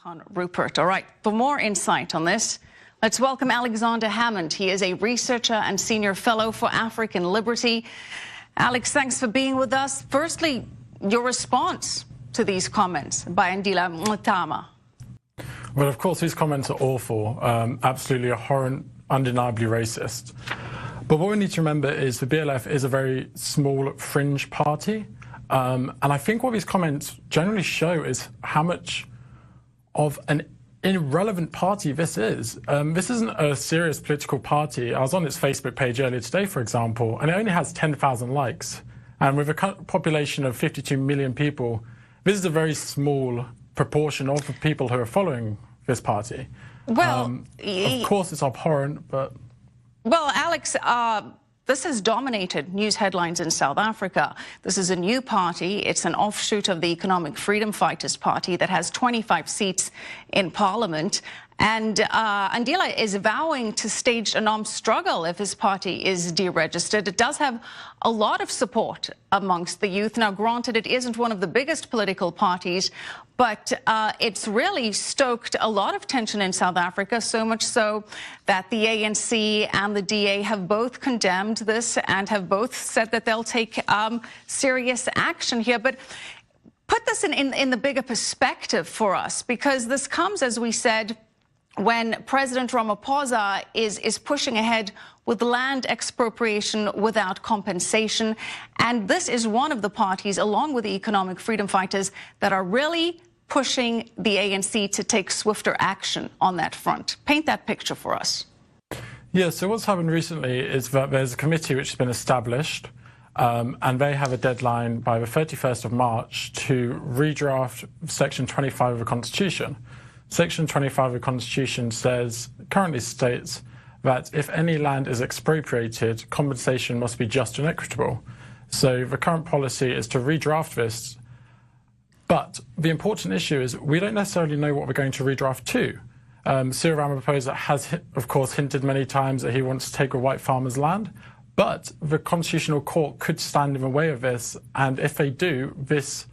Johan Rupert. All right, for more insight on this, let's welcome Alexander Hammond. He is a researcher and senior fellow for African Liberty. Alex, thanks for being with us. Firstly, your response to these comments by Ndila Mutama. Well, of course, these comments are awful, absolutely abhorrent, undeniably racist. But what we need to remember is the BLF is a very small fringe party. And I think what these comments generally show is how much of an irrelevant party this is. This isn't a serious political party. I was on its Facebook page earlier today, for example, and it only has 10,000 likes. And with a population of 52 million people, this is a very small proportion of the people who are following this party. Well, of course, it's abhorrent, but... Well, Alex, this has dominated news headlines in South Africa. This is a new party. It's an offshoot of the Economic Freedom Fighters Party that has 25 seats in parliament. And Ndila is vowing to stage an armed struggle if his party is deregistered. It does have a lot of support amongst the youth. Now, granted, it isn't one of the biggest political parties, but it's really stoked a lot of tension in South Africa, so much so that the ANC and the DA have both condemned this and have both said that they'll take serious action here. But put this in the bigger perspective for us, because this comes, as we said, when President Ramaphosa is pushing ahead with land expropriation without compensation. And this is one of the parties, along with the Economic Freedom Fighters, that are really pushing the ANC to take swifter action on that front. Paint that picture for us. Yeah, so what's happened recently is that there's a committee which has been established, and they have a deadline by the 31st of March to redraft Section 25 of the Constitution. Section 25 of the Constitution currently states that if any land is expropriated, compensation must be just and equitable. So the current policy is to redraft this. But the important issue is we don't necessarily know what we're going to redraft to. Cyril Ramaphosa has, of course, hinted many times that he wants to take a white farmer's land. But the Constitutional Court could stand in the way of this. And if they do, this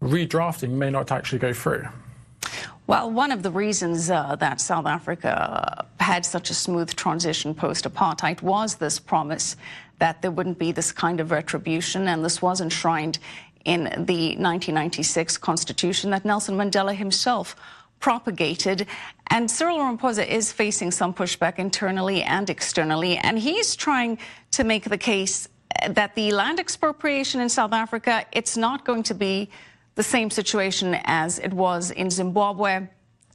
redrafting may not actually go through. Well, one of the reasons that South Africa had such a smooth transition post-apartheid was this promise that there wouldn't be this kind of retribution, and this was enshrined in the 1996 Constitution that Nelson Mandela himself propagated. And Cyril Ramaphosa is facing some pushback internally and externally, and he's trying to make the case that the land expropriation in South Africa, it's not going to be the same situation as it was in Zimbabwe,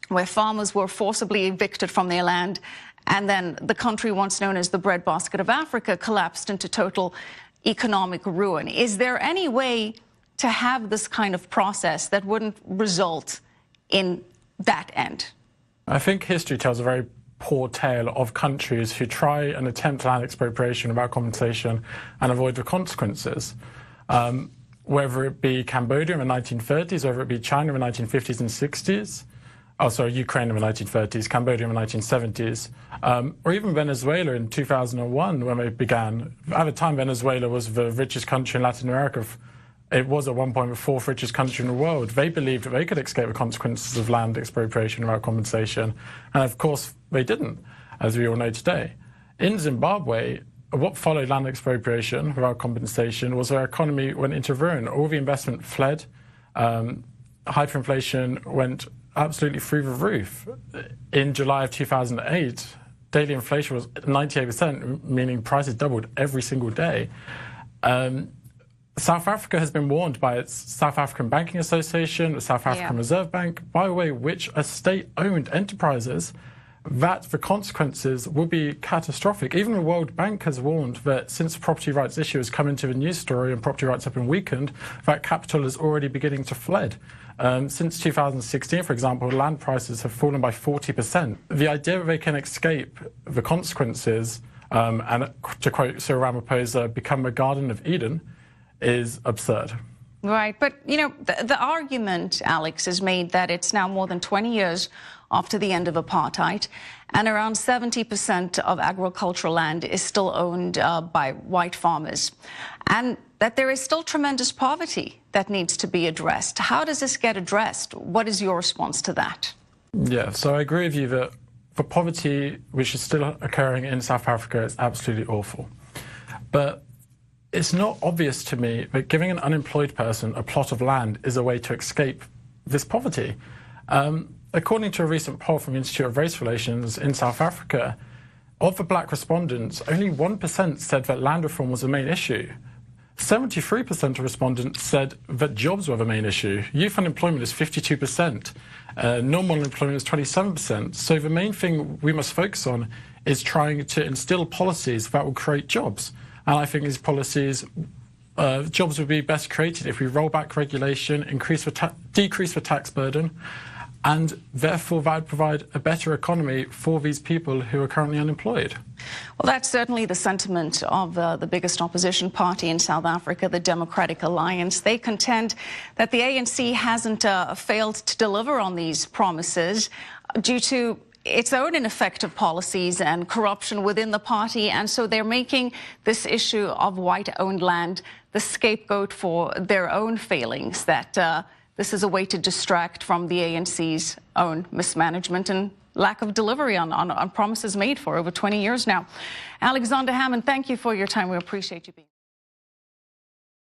where farmers were forcibly evicted from their land, and then the country once known as the breadbasket of Africa collapsed into total economic ruin. Is there any way to have this kind of process that wouldn't result in that end? I think history tells a very poor tale of countries who try and attempt land expropriation without compensation and avoid the consequences. Whether it be Cambodia in the 1930s, whether it be China in the 1950s and 60s, Ukraine in the 1930s, Cambodia in the 1970s, or even Venezuela in 2001 when it began. At the time, Venezuela was the richest country in Latin America. It was at one point the fourth richest country in the world. They believed that they could escape the consequences of land expropriation without compensation. And of course, they didn't, as we all know today. In Zimbabwe, what followed land expropriation without compensation was their economy went into ruin. All the investment fled. Hyperinflation went absolutely through the roof. In July of 2008, daily inflation was 98%, meaning prices doubled every single day. South Africa has been warned by its South African Banking Association, the South African Reserve Bank, by the way, which are state-owned enterprises, that the consequences will be catastrophic. Even the World Bank has warned that since the property rights issue has come into the news story and property rights have been weakened, that capital is already beginning to flood. Since 2016, for example, land prices have fallen by 40%. The idea that they can escape the consequences, and to quote Cyril Ramaphosa, become a Garden of Eden, is absurd. Right. But, you know, the argument, Alex, is made that it's now more than 20 years after the end of apartheid, and around 70% of agricultural land is still owned by white farmers, and that there is still tremendous poverty that needs to be addressed. How does this get addressed? What is your response to that? Yeah, so I agree with you that for poverty, which is still occurring in South Africa, it's absolutely awful. But it's not obvious to me that giving an unemployed person a plot of land is a way to escape this poverty. According to a recent poll from the Institute of Race Relations in South Africa, of the black respondents, only 1% said that land reform was the main issue. 73% of respondents said that jobs were the main issue. Youth unemployment is 52%. Normal unemployment is 27%. So the main thing we must focus on is trying to instill policies that will create jobs. And I think these policies, jobs would be best created if we roll back regulation, decrease the tax burden, and therefore that would provide a better economy for these people who are currently unemployed. Well, that's certainly the sentiment of the biggest opposition party in South Africa, the Democratic Alliance. They contend that the ANC hasn't failed to deliver on these promises due to its own ineffective policies and corruption within the party, and so they're making this issue of white-owned land the scapegoat for their own failings, that this is a way to distract from the ANC's own mismanagement and lack of delivery on promises made for over 20 years now. Alexander Hammond, thank you for your time. We appreciate you being